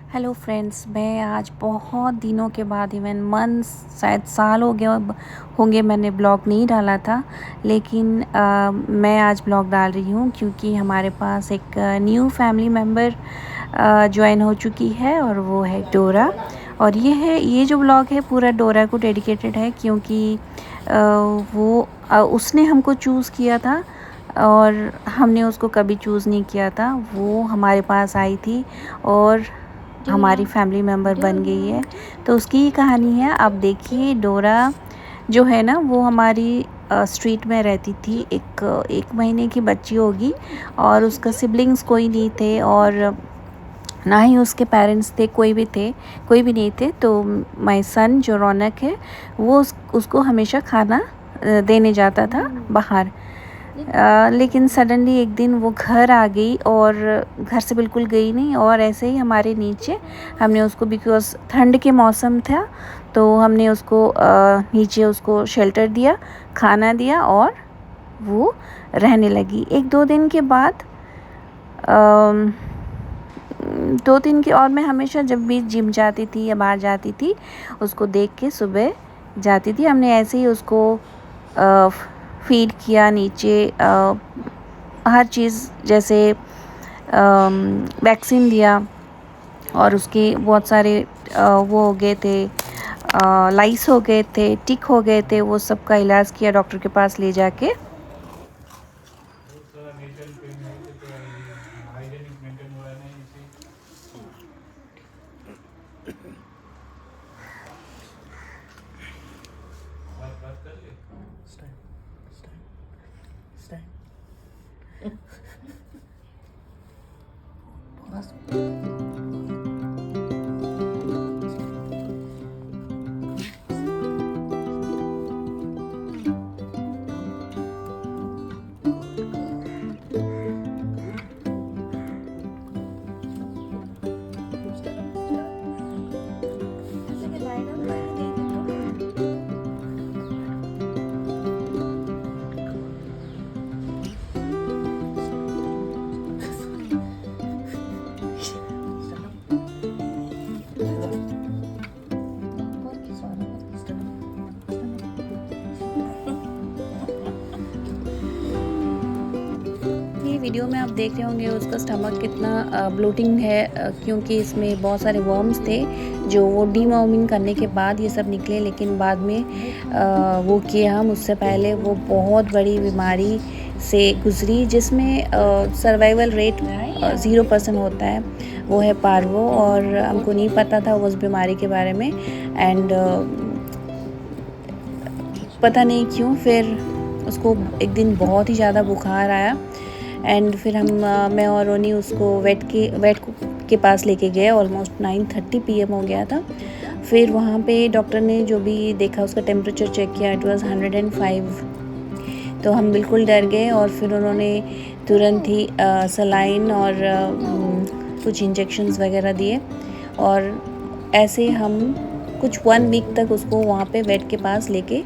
Hello friends, मैं आज बहुत दिनों के बाद इवन मंथ्स शायद साल हो गया होंगे मैंने ब्लॉग नहीं डाला था। लेकिन मैं आज ब्लॉग डाल रही हूँ क्योंकि हमारे पास एक न्यू फैमिली मेम्बर ज्वाइन हो चुकी है और वो है डोरा। और ये जो ब्लॉग है पूरा डोरा को डेडिकेटेड है क्योंकि उसने हमको चूज़ किया था और हमने उसको कभी चूज़ नहीं किया था। वो हमारे पास आई थी और हमारी फैमिली मेम्बर बन गई है। तो उसकी ही कहानी है। आप देखिए, डोरा जो है ना वो हमारी स्ट्रीट में रहती थी। एक महीने की बच्ची होगी और उसका सिबलिंग्स कोई नहीं थे और ना ही उसके पेरेंट्स थे, कोई भी नहीं थे। तो माय सन जो रौनक है वो उसको हमेशा खाना देने जाता था बाहर। लेकिन सडनली एक दिन वो घर आ गई और घर से बिल्कुल गई नहीं और ऐसे ही हमारे नीचे हमने उसको, बिकॉज़ ठंड के मौसम था, तो हमने उसको नीचे उसको शेल्टर दिया, खाना दिया और वो रहने लगी। 1-2 दिन के बाद 2 दिन के, और मैं हमेशा जब भी जिम जाती थी या बाहर जाती थी उसको देख के सुबह जाती थी। हमने ऐसे ही उसको फीड किया नीचे, हर चीज़, जैसे वैक्सीन दिया और उसके बहुत सारे वो हो गए थे, लाइस हो गए थे, टिक हो गए थे, वो सब का इलाज किया डॉक्टर के पास ले जाके। वीडियो में आप देख रहे होंगे उसका स्टमक कितना ब्लोटिंग है, क्योंकि इसमें बहुत सारे वर्म्स थे जो वो डीवॉर्मिंग करने के बाद ये सब निकले। लेकिन बाद में वो किया हम, उससे पहले वो बहुत बड़ी बीमारी से गुजरी जिसमें सर्वाइवल रेट 0% होता है, वो है पार्वो। और हमको नहीं पता था उस बीमारी के बारे में। एंड पता नहीं क्यों फिर उसको एक दिन बहुत ही ज़्यादा बुखार आया एंड फिर मैं और रोनी उसको वेट के पास लेके गए। ऑलमोस्ट 9:30 PM हो गया था। फिर वहाँ पे डॉक्टर ने जो भी देखा, उसका टेम्परेचर चेक किया, इट वाज 105। तो हम बिल्कुल डर गए और फिर उन्होंने तुरंत ही सलाइन और कुछ इंजेक्शंस वगैरह दिए और ऐसे हम कुछ 1 वीक तक उसको वहाँ पे वेट के पास लेके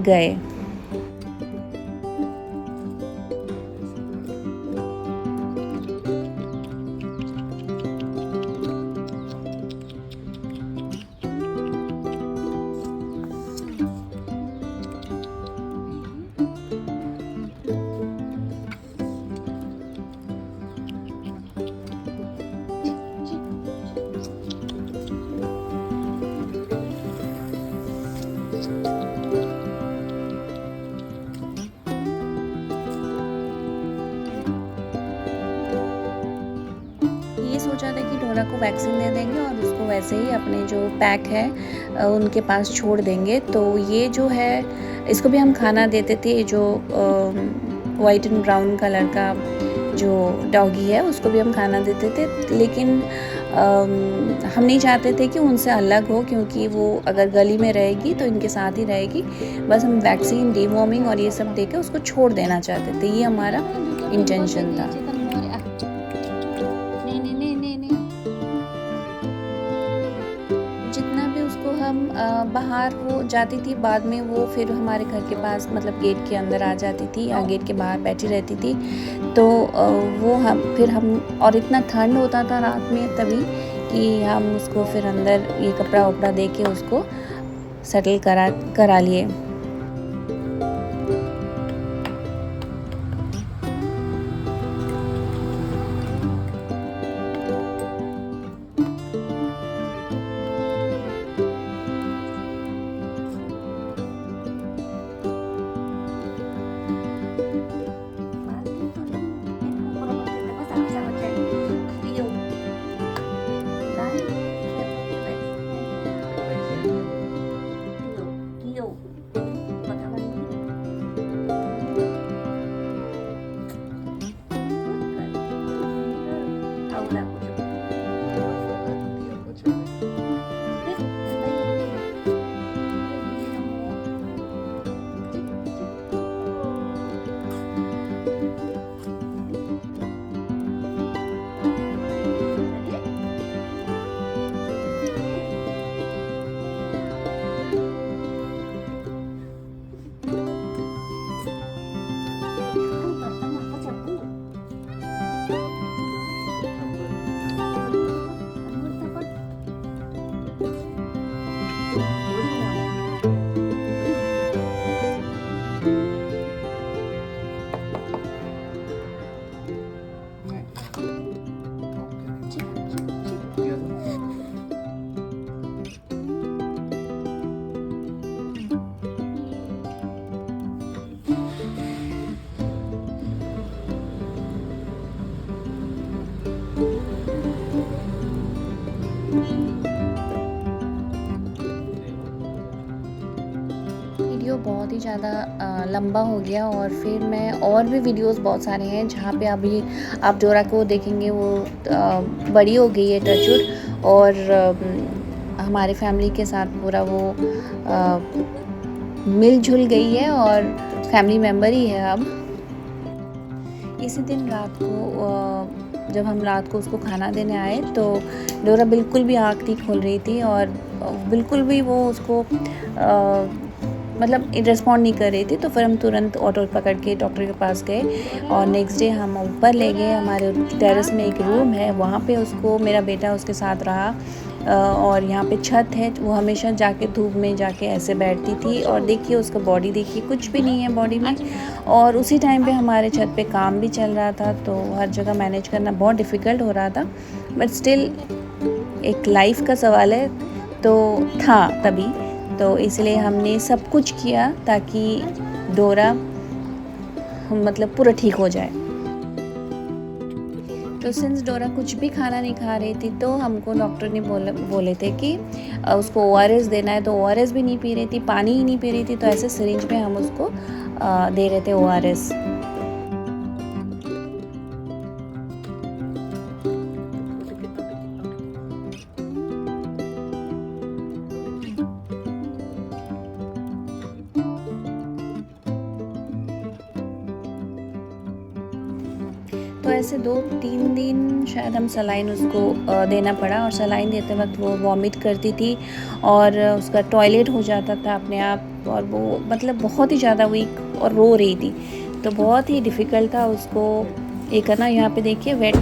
गए। ये सोचा था कि डोरा को वैक्सीन दे देंगे और उसको वैसे ही अपने जो पैक है उनके पास छोड़ देंगे। तो ये जो है, इसको भी हम खाना देते थे, जो वाइट एंड ब्राउन कलर का जो डॉगी है उसको भी हम खाना देते थे। लेकिन हम नहीं चाहते थे कि उनसे अलग हो, क्योंकि वो अगर गली में रहेगी तो इनके साथ ही रहेगी। बस हम वैक्सीन, डीवॉर्मिंग और ये सब देके उसको छोड़ देना चाहते थे, ये हमारा इंटेंशन था। जितना भी उसको हम बाहर वो जाती थी, बाद में वो फिर हमारे घर के पास, मतलब गेट के अंदर आ जाती थी या गेट के बाहर बैठी रहती थी। तो वो हम और इतना ठंड होता था रात में तभी कि हम उसको फिर अंदर ये कपड़ा वपड़ा दे के उसको सेटल करा लिए। वीडियो बहुत ही ज़्यादा लंबा हो गया और फिर मैं और भी वीडियोस बहुत सारे हैं जहाँ पे अभी आप डोरा को देखेंगे वो बड़ी हो गई है टचवुड और हमारे फैमिली के साथ पूरा वो मिलजुल गई है और फैमिली मेम्बर ही है अब। इसी दिन रात को जब हम रात को उसको खाना देने आए तो डोरा बिल्कुल भी आँख नहीं खोल रही थी और बिल्कुल भी वो उसको मतलब रिस्पॉन्ड नहीं कर रही थी। तो फिर हम तुरंत ऑटो पकड़ के डॉक्टर के पास गए और नेक्स्ट डे हम ऊपर ले गए। हमारे टेरेस में एक रूम है, वहाँ पे उसको मेरा बेटा उसके साथ रहा और यहाँ पे छत है, वो हमेशा जाके धूप में जाके ऐसे बैठती थी। और देखिए उसका बॉडी देखिए, कुछ भी नहीं है बॉडी में। और उसी टाइम पे हमारे छत पे काम भी चल रहा था तो हर जगह मैनेज करना बहुत डिफ़िकल्ट हो रहा था, बट स्टिल एक लाइफ का सवाल है तो था तभी, तो इसलिए हमने सब कुछ किया ताकि डोरा मतलब पूरा ठीक हो जाए। तो सिंस डोरा कुछ भी खाना नहीं खा रही थी तो हमको डॉक्टर ने बोले थे कि उसको ORS देना है, तो ORS भी नहीं पी रही थी, पानी ही नहीं पी रही थी, तो ऐसे सिरिंज में हम उसको दे रहे थे ORS। तो ऐसे 2-3 दिन शायद हम सलाइन उसको देना पड़ा और सलाइन देते वक्त वो वॉमिट करती थी और उसका टॉयलेट हो जाता था अपने आप और वो मतलब बहुत ही ज़्यादा वीक और रो रही थी, तो बहुत ही डिफ़िकल्ट था उसको ये करना। यहाँ पे देखिए वेट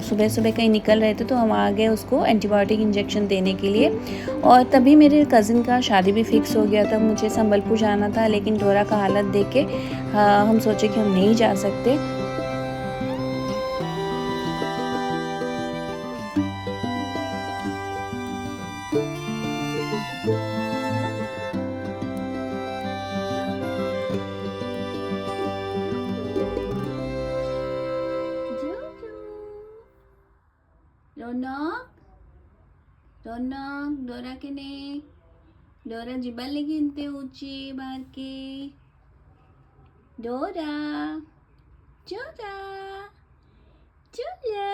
सुबह सुबह कहीं निकल रहे थे तो हम आ गए उसको एंटीबायोटिक इंजेक्शन देने के लिए। और तभी मेरे कज़िन का शादी भी फिक्स हो गया था, मुझे संबलपुर जाना था, लेकिन डोरा का हालत देख के हम सोचे कि हम नहीं जा सकते। डोरा के ने डोरा जिबल लगी इंते ऊंची बार के डोरा जोरा जोरा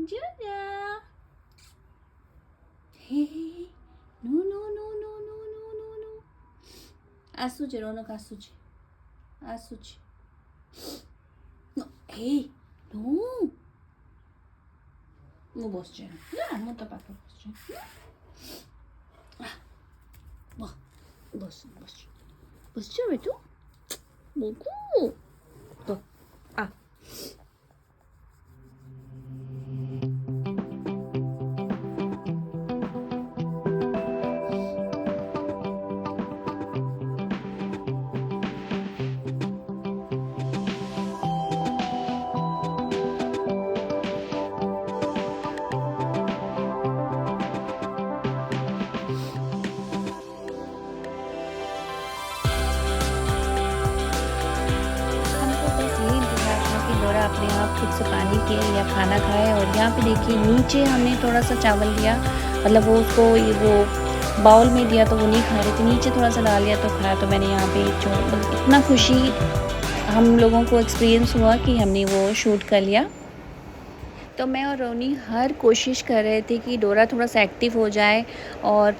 जोरा hey no no no no no no no no आसुचे रोनक आसुचे नो हे नो 뭐 멋져. 야, 아무것도 밖에 멋져. 뭐, 멋져. 멋져 왜 또? 뭐고? 너, 아. खुद से पानी पिए या खाना खाए। और यहाँ पे देखिए नीचे हमने थोड़ा सा चावल लिया, मतलब वो उसको वो बाउल में दिया तो वो नहीं खा रही थी, नीचे थोड़ा सा डाल लिया तो खाया। तो मैंने यहाँ पे जो मतलब इतना खुशी हम लोगों को एक्सपीरियंस हुआ कि हमने वो शूट कर लिया। तो मैं और रोनी हर कोशिश कर रहे थे कि डोरा थोड़ा सा एक्टिव हो जाए और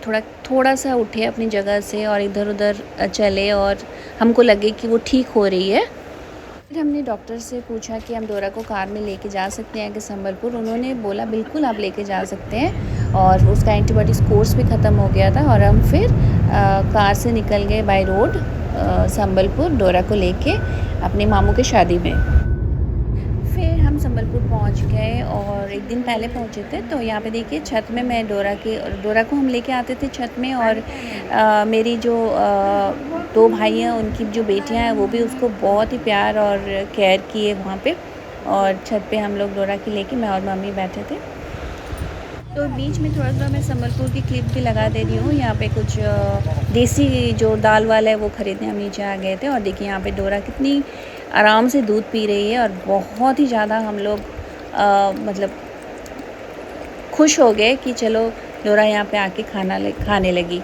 थोड़ा सा उठे अपनी जगह से और इधर उधर चले और हमको लगे कि वो ठीक हो रही है। फिर हमने डॉक्टर से पूछा कि हम डोरा को कार में लेके जा सकते हैं कि संबलपुर। उन्होंने बोला बिल्कुल आप लेके जा सकते हैं, और उसका एंटीबायोटिक्स कोर्स भी ख़त्म हो गया था। और हम फिर कार से निकल गए बाय रोड संबलपुर डोरा को लेके अपने मामू की शादी में। फिर हम संबलपुर पहुंच गए और एक दिन पहले पहुंचे थे। तो यहाँ पे देखिए छत में मैं डोरा को हम लेके आते थे छत में, और मेरी जो दो भाई हैं उनकी जो बेटियां हैं वो भी उसको बहुत ही प्यार और केयर किए वहाँ पे। और छत पे हम लोग डोरा की लेके मैं और मम्मी बैठे थे। तो बीच में थोड़ा सा मैं संबलपुर की क्लिप भी लगा दे रही हूँ। यहाँ पे कुछ देसी जो दाल वाला है वो ख़रीदने हम नीचे आ गए थे। और देखिए यहाँ पे डोरा कितनी आराम से दूध पी रही है, और बहुत ही ज़्यादा हम लोग मतलब खुश हो गए कि चलो डोरा यहाँ पे आके खाने लगी।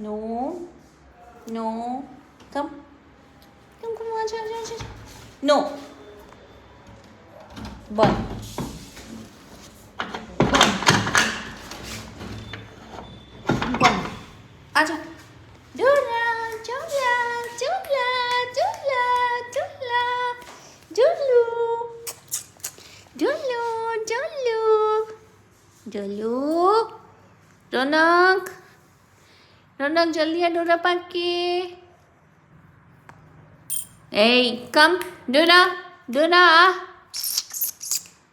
नो नो कम कम कम आजा नो बंद। आजा डोरा झूला झूला झूला झूला झूलू झूलू झूलू झूलू। रौनक रौनक जल्दी है डोरा पाके। ए कम डोरा डोरा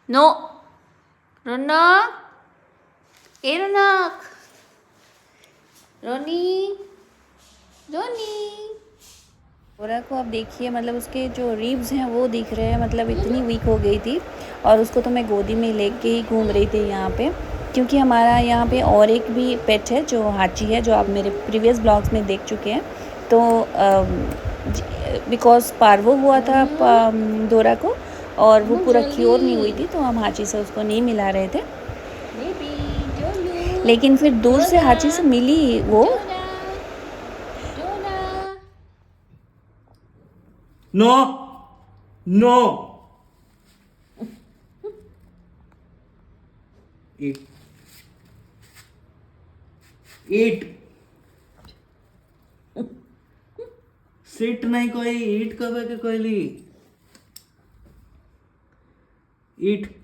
नो रौनक ए रौनक रोनी रोनी। डोरा को अब देखिए मतलब उसके जो रिब्स हैं वो दिख रहे हैं, मतलब इतनी वीक हो गई थी। और उसको तो मैं गोदी में लेके ही घूम रही थी यहाँ पे, क्योंकि हमारा यहाँ पे और एक भी पेट है जो हाची है, जो आप मेरे प्रीवियस ब्लॉग्स में देख चुके हैं। तो बिकॉज पार्वो हुआ था डोरा को और वो पूरा क्योर नहीं हुई थी, तो हम हाची से उसको नहीं मिला रहे थे। लेकिन फिर दूर से हाची से मिली वो। नो नो ईट सिट नहीं कोई ईट कब है कोई ईट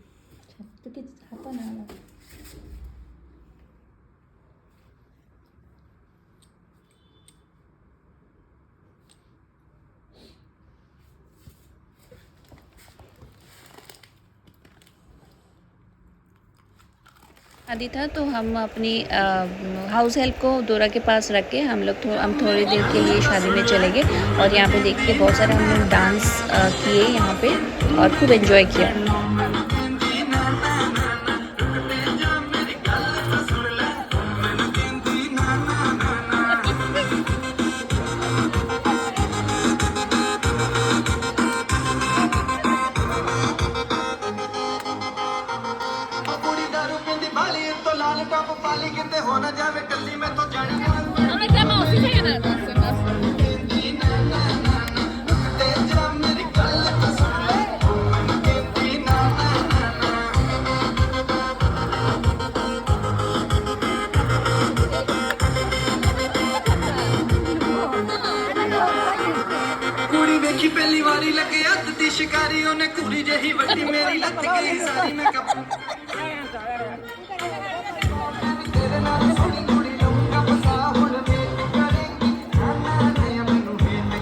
शादी था तो हम अपनी हाउस हेल्प को डोरा के पास रख के हम थोड़ी देर के लिए शादी में चले गए। और यहाँ पे देखिए बहुत सारे हम लोग डांस किए यहाँ पे और खूब एंजॉय किया। देखी पहली बारी लगे हद दी शिकारी उन्हें कुड़ी जही वड्डी मेरी लत गई सारी में कप तेरे नाल कुड़ी कुड़ी लूंगा बसा हुन वेट करेंगी नाना ने मैनू वेट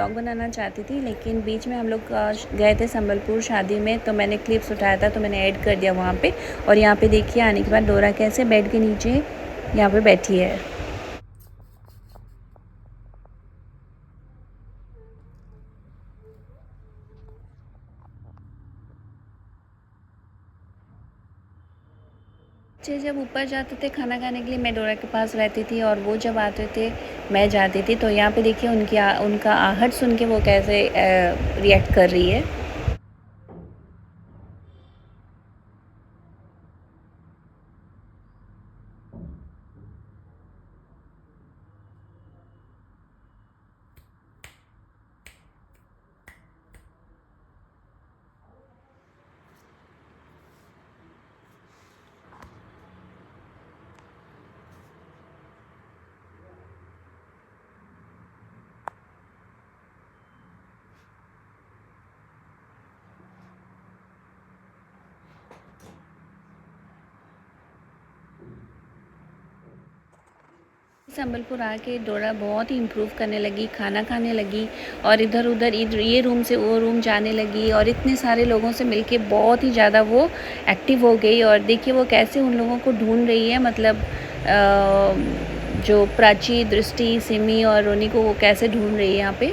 व्लॉग बनाना चाहती थी, लेकिन बीच में हम लोग गए थे संबलपुर शादी में, तो मैंने क्लिप्स उठाया था तो मैंने ऐड कर दिया वहाँ पे। और यहाँ पे देखिए आने के बाद डोरा कैसे बेड के नीचे यहाँ पे बैठी है। बच्चे जब ऊपर जाते थे खाना खाने के लिए, मैं डोरा के पास रहती थी और वो जब आते थे मैं जाती थी। तो यहाँ पे देखिए उनका आहट सुन के वो कैसे रिएक्ट कर रही है। संबलपुर आके डोरा बहुत ही इम्प्रूव करने लगी, खाना खाने लगी और इधर उधर ये रूम से वो रूम जाने लगी और इतने सारे लोगों से मिलके बहुत ही ज़्यादा वो एक्टिव हो गई। और देखिए वो कैसे उन लोगों को ढूंढ रही है, मतलब जो प्राची, दृष्टि, सिमी और रोनी को वो कैसे ढूंढ रही है यहाँ पे।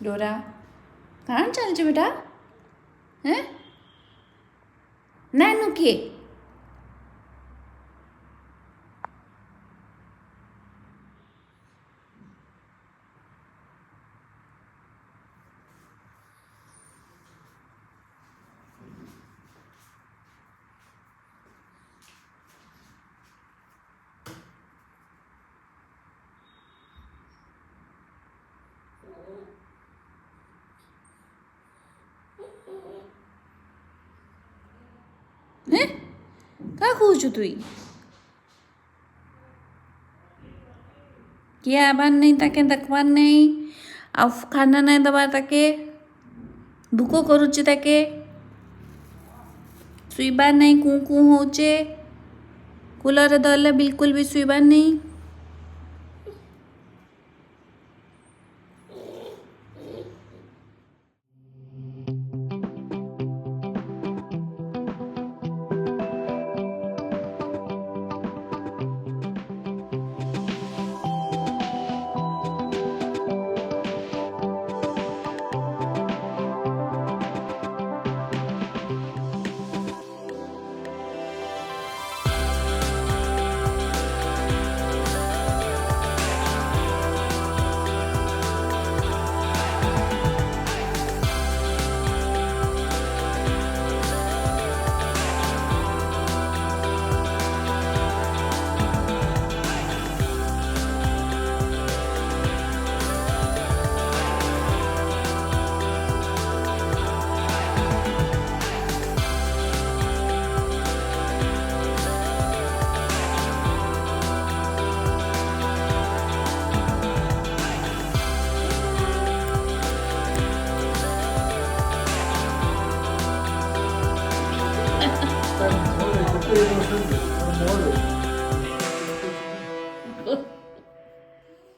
डोरा कहाँ चल बेटा हैं नानू के हैं का खुजू तुई किया बान नहीं ताके दखवान नहीं अब खाना नहीं दबा ताके भूको करुचे ताके सुईबान नहीं कू कू होचे कूलर दले बिल्कुल भी सुईबान नहीं।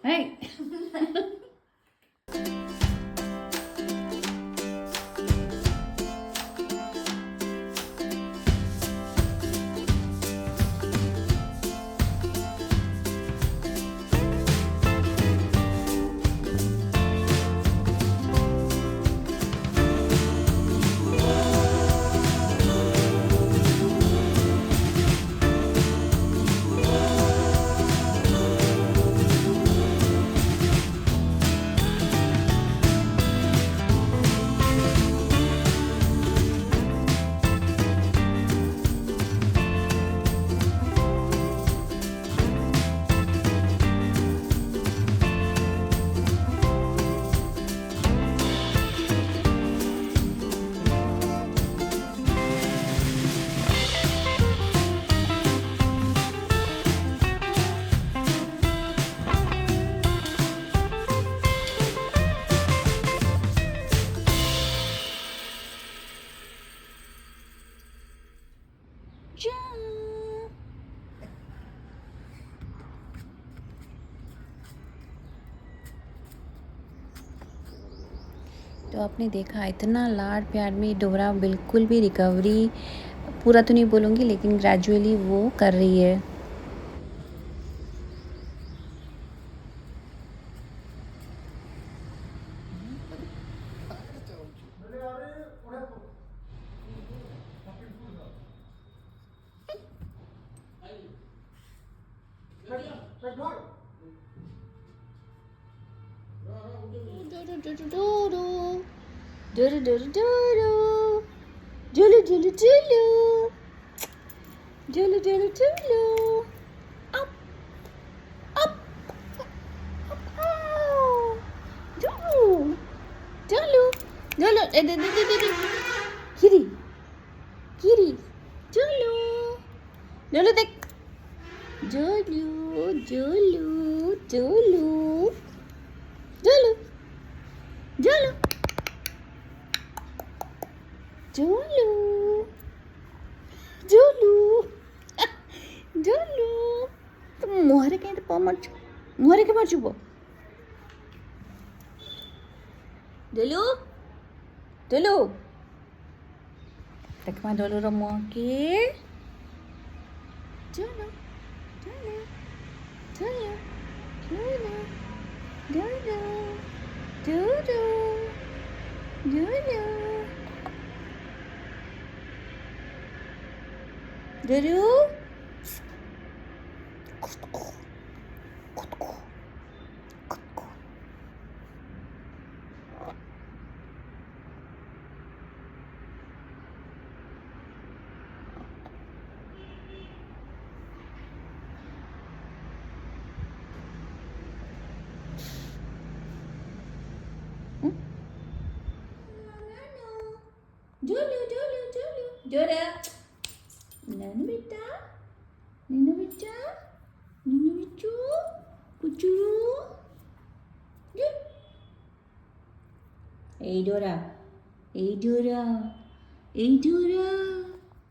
Hey. तो आपने देखा इतना लाड प्यार में डोरा बिल्कुल भी रिकवरी पूरा तो नहीं बोलूँगी लेकिन ग्रेजुअली वो कर रही है। Kitty, kitty, Julu, Julu, देख, Julu, Julu, Julu, Julu, Julu, Julu, Julu, Julu, तुम मुहरे कहीं तो पाँव मत छू, मुहरे के मत छुपो, Julu, Julu. Tekma dulu romo, oke? Dulu, dulu, dulu, dulu, dulu, dulu, dulu, dulu. Dulu, dulu, dulu. Dora. Nanu beta. Nanu beta. Nanu bicu. Kucuru. Dul. Hey Dora. Hey Dora. Hey Dora.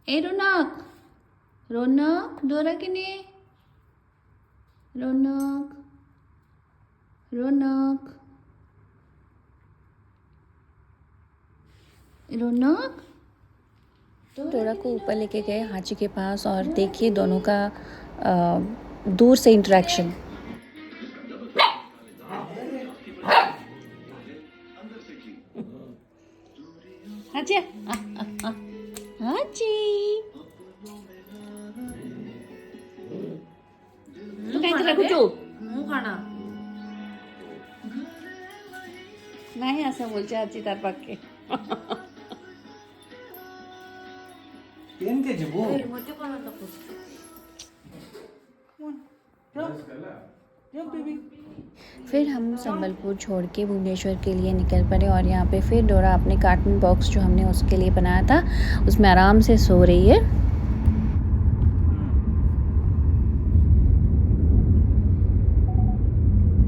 Hey Ronak. Ronak. Dora kini. Ronak. Ronak. रौनक डोरा को ऊपर लेके गए हाची के पास और देखिए दोनों का दूर से इंटरेक्शन। हाची हाची तू काय करा कुठू खाना नाही असं बोलचे हाची तार पाके पेन के जबो फिर हम संबलपुर छोड़ के भुवनेश्वर के लिए निकल पड़े और यहाँ पे फिर डोरा अपने कार्टून बॉक्स जो हमने उसके लिए बनाया था उसमें आराम से सो रही है।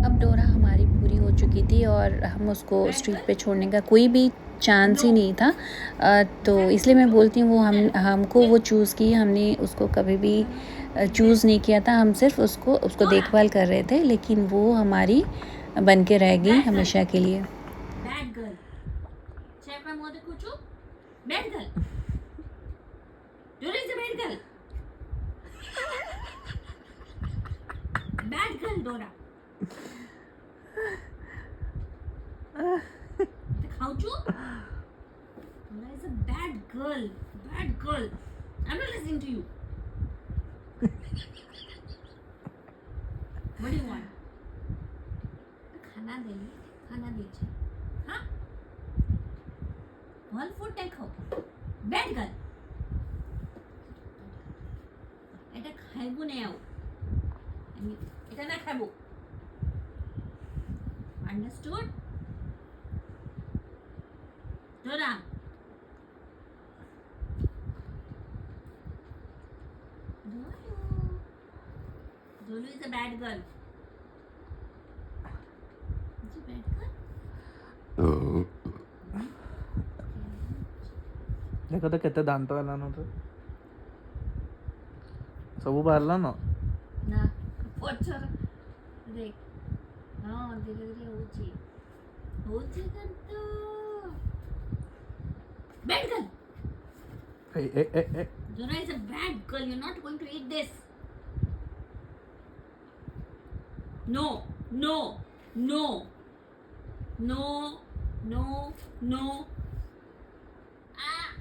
अब डोरा हमारी पूरी हो चुकी थी और हम उसको स्ट्रीट पे छोड़ने का कोई भी चांस ही नहीं था, तो इसलिए मैं बोलती हूँ वो हमको वो चूज़ की, हमने उसको कभी भी चूज़ नहीं किया था, हम सिर्फ उसको देखभाल कर रहे थे, लेकिन वो हमारी बन के रह गई हमेशा के लिए। बैड गर्ल चेक में मोदे कुछो bad girl Dora is a bad girl bad girl Dora दिखाओ चू Dora is a bad girl I am not listening to you what do you want खाना दीजिए हाँ फल फूड देखो बैड गर्ल এটা খাইবো নাও আমি এটা না খাবো আন্ডারস্টুড ডোরা Dolu is a bad girl. Is she bad girl? देखो तो कितने दांत वाला ना तो सब बाहरला ना ना पछर देख हाँ धीरे धीरे होची करतो Bad girl. Hey. Dora is a bad girl. You're not going to eat this. No. Ah.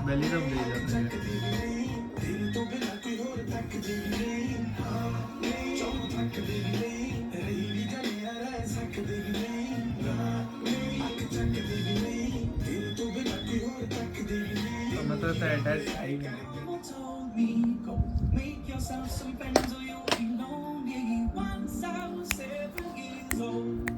Belly rub ले जाते हैं। तो मैं तो अटैच आई नहीं। Make yourself some friends or you'll be lonely. Once I was 7 years old.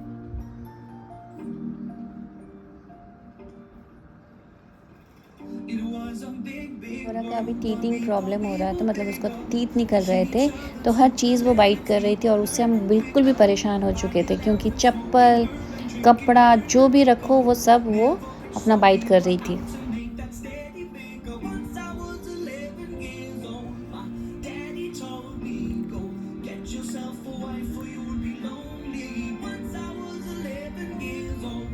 It was a big डोरा का अभी टीथिंग प्रॉब्लम हो रहा था, मतलब उसको टीथ निकल रहे थे, तो हर चीज़ वो बाइट कर रही थी और उससे हम बिल्कुल भी परेशान हो चुके थे, क्योंकि चप्पल, कपड़ा जो भी रखो वो सब वो अपना बाइट कर रही थी। to make that steady figure. Once I was 11 years old. My daddy told me, go get yourself a wife or you'll be lonely. Once I was 11 years old.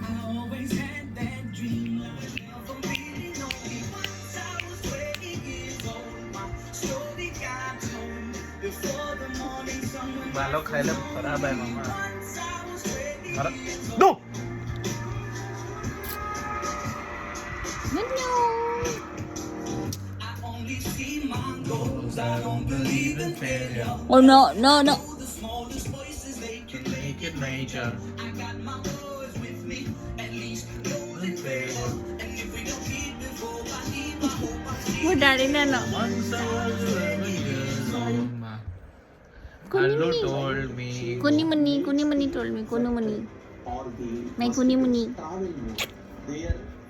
I always had that dream. I was never really lonely. Once I was 20 years old. My story got told before the morning sun went बालों खायला खराब है मामा। Once I was 20 मारा years दो। I only see my goals. I don't believe in failure. Oh no. The smallest voices they can Make it nature. I got my boys with me. At least those in favor. And if we don't keep it for I keep I hope I see. वो daddy ने ना Once I was 11 years old. Hello told me. कुनी मुनी told me कुनू मुनी मैं कुनी मुनी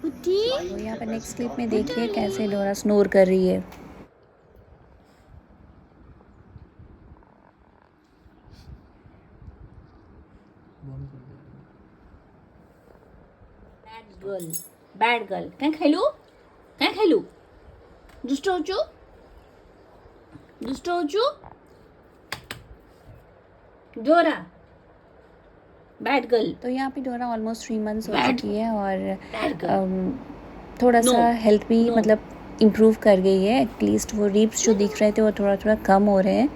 कुटी तो यहाँ पर नेक्स्ट क्लिप में देखिए कैसे डोरा स्नोर कर रही है। बैड गर्ल क्या खेलू दुष्ट हो चू डोरा बैड गर्ल तो यहाँ पे डोरा ऑलमोस्ट 3 मंथ्स हो Bad. चुकी है और बैड गर्ल थोड़ा No. सा हेल्थ भी No. मतलब इम्प्रूव कर गई है। एटलीस्ट वो रिप्स जो दिख रहे थे वो थोड़ा थोड़ा कम हो रहे हैं।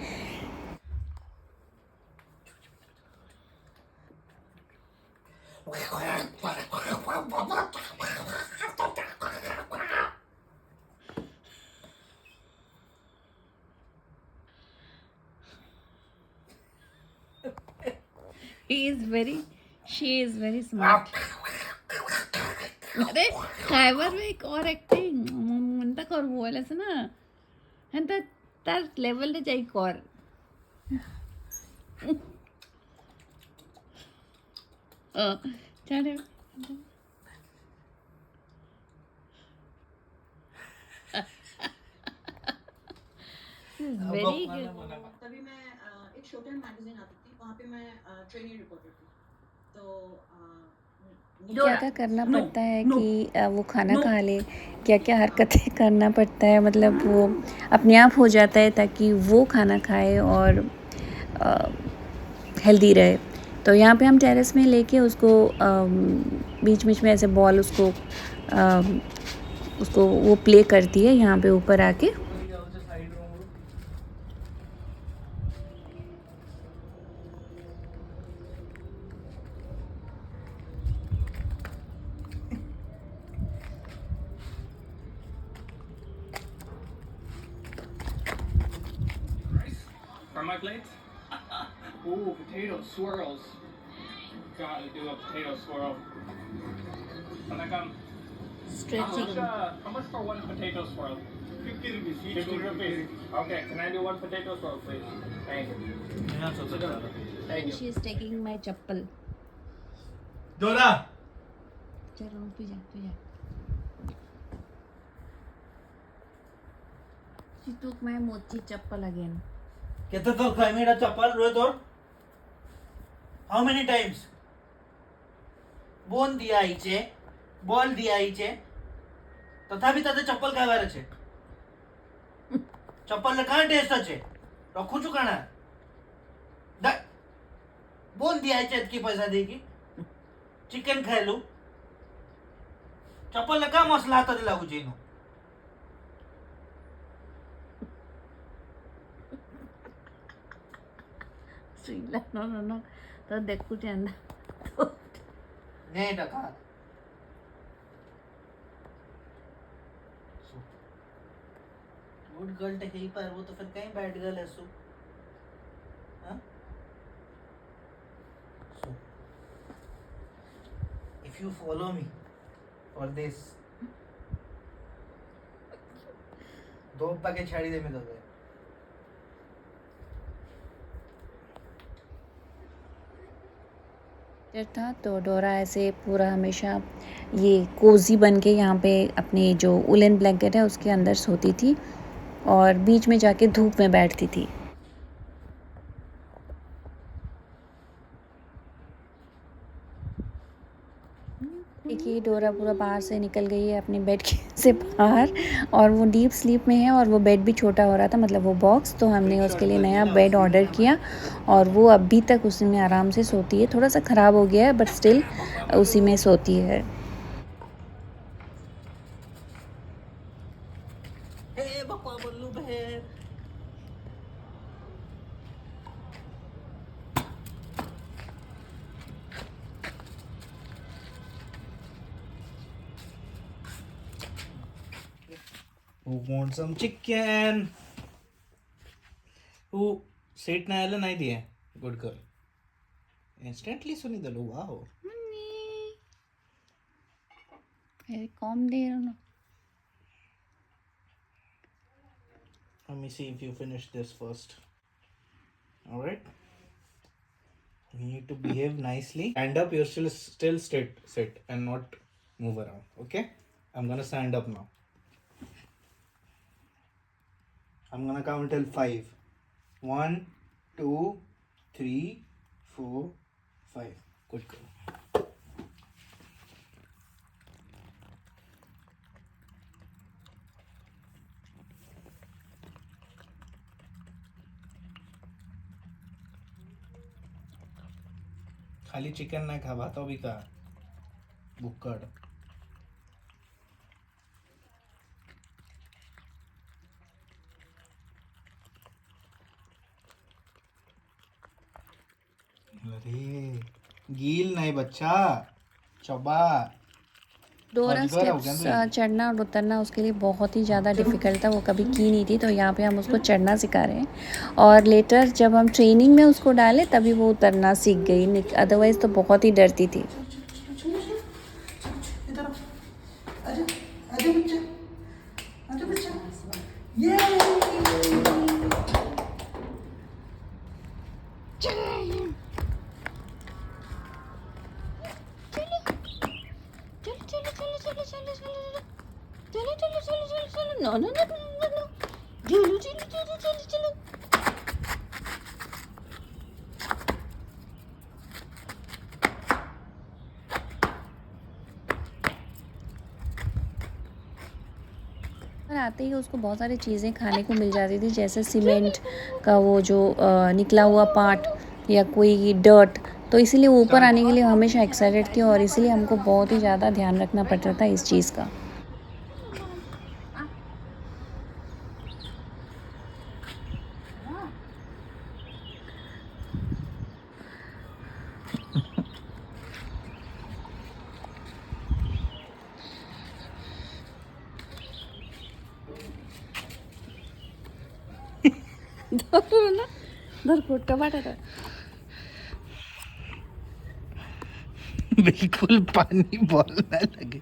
she is very smart अरे खायवर में एक और एक्टिंग म्हणता कर बोलायच ना आणि त्या लेवलला जाई कर छान वेरी तभी मैं एक शो टाइम मैगजीन आती थी, वहाँ पे मैं ट्रेनिंग रिपोर्टर थी। तो क्या क्या करना पड़ता है कि वो खाना खा ले, क्या क्या हरकतें करना पड़ता है, मतलब वो अपने आप हो जाता है ताकि वो खाना खाए और हेल्दी रहे। तो यहाँ पे हम टेरेस में लेके उसको बीच बीच में ऐसे बॉल उसको वो प्ले करती है यहाँ पे ऊपर आके। From my plate? Ooh, potato swirls. Gotta do a potato swirl. Stretching. How much for one potato swirl? 50 rupees. 50 rupees. Okay, can I do one potato swirl, please? Thank you. Thank you. She is taking my chappal. डोरा चलो तू जा. She took my mochi chappal again. कहते तो खाई मेरा चप्पल रोहित और how many times bone दिया आईचे बॉल दिया आईचे तथापि ताते चप्पल खावार छे चप्पल ने कां टेस्ट छे रखू छु काना बोन दिया आईचे की पैसा देगी चिकन खायलू चप्पल ने का मसला हाथ लागू छे एनो Srila, no. तो देखू चंदा. नहीं टका गुड गर्ल टके पर वो तो फिर कहीं बैड गर्ल है सो हाँ so if you follow me for this दो पैकेट छाड़ी दे में दो था तो डोरा ऐसे पूरा हमेशा ये कोजी बन के यहाँ पे अपनी जो उलन ब्लैंकेट है उसके अंदर सोती थी और बीच में जाके धूप में बैठती थी. देखिए डोरा पूरा बाहर से निकल गई है अपने बेड से बाहर और वो डीप स्लीप में है और वो बेड भी छोटा हो रहा था मतलब वो बॉक्स तो हमने उसके लिए नया बेड ऑर्डर किया और वो अभी तक उसी में आराम से सोती है. थोड़ा सा ख़राब हो गया है बट स्टिल उसी में सोती है. Who wants some chicken? Who sit ना आला नहीं दिया good girl. Instantly सुनी दलो wow. कॉम दे रहा हूँ. Let me see if you finish this first. All right. You need to behave nicely. Stand up. You're still sit and not move around. Okay. I'm gonna stand up now. I'm gonna count till 5. 1, 2, 3, 4, 5. Good girl. खाली chicken ना खा भात भी का बुक्कड़ अरे गील नहीं बच्चा चबा. डोरा स्टेप्स चढ़ना और उतरना उसके लिए बहुत ही ज़्यादा डिफ़िकल्ट था. वो कभी की नहीं थी तो यहाँ पे हम उसको चढ़ना सिखा रहे हैं और लेटर जब हम ट्रेनिंग में उसको डाले तभी वो उतरना सीख गई. अदरवाइज़ तो बहुत ही डरती थी. चलो. आते ही उसको बहुत सारी चीज़ें खाने को मिल जाती थी जैसे सीमेंट का वो जो निकला हुआ पार्ट या कोई डर्ट. तो इसीलिए ऊपर आने के लिए हमेशा एक्साइटेड थी और इसीलिए हमको बहुत ही ज़्यादा ध्यान रखना पड़ता था इस चीज़ का. धर पोट्ट वाटत बिल्कुल पानी बोलने लगे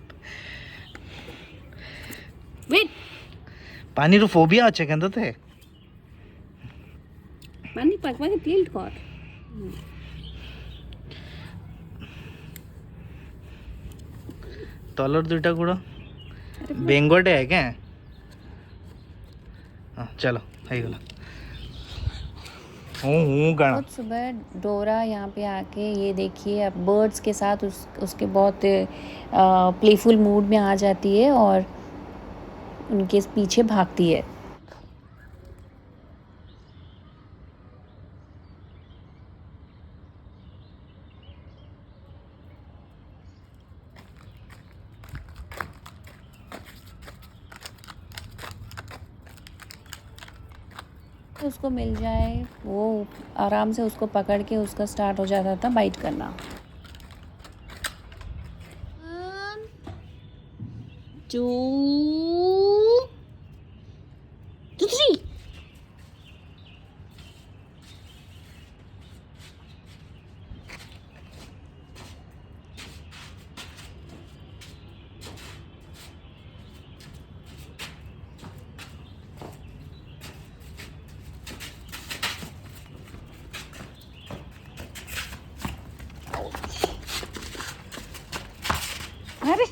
वेट पानी रो फोबिया अच्छे कहते थे पानी पकवा के टिल्ट कर तलर दुईटा गुड़ बेंगोटे है क्या चलो है गला बहुत सुबह डोरा यहाँ पे आके ये देखिए अब बर्ड्स के साथ उसके बहुत प्लेफुल मूड में आ जाती है और उनके पीछे भागती है। उसको मिल जाए वो आराम से उसको पकड़ के उसका स्टार्ट हो जाता था बाइट करना। 1 2 3 अरे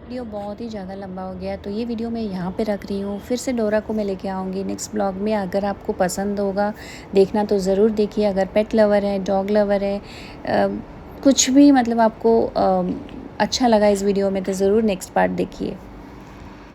वीडियो बहुत ही ज़्यादा लंबा हो गया तो ये वीडियो मैं यहाँ पे रख रही हूँ। फिर से डोरा को मैं लेके आऊँगी नेक्स्ट ब्लॉग में। अगर आपको पसंद होगा देखना तो ज़रूर देखिए। अगर पेट लवर है डॉग लवर है कुछ भी मतलब आपको अच्छा लगा इस वीडियो में तो ज़रूर नेक्स्ट पार्ट देखिए।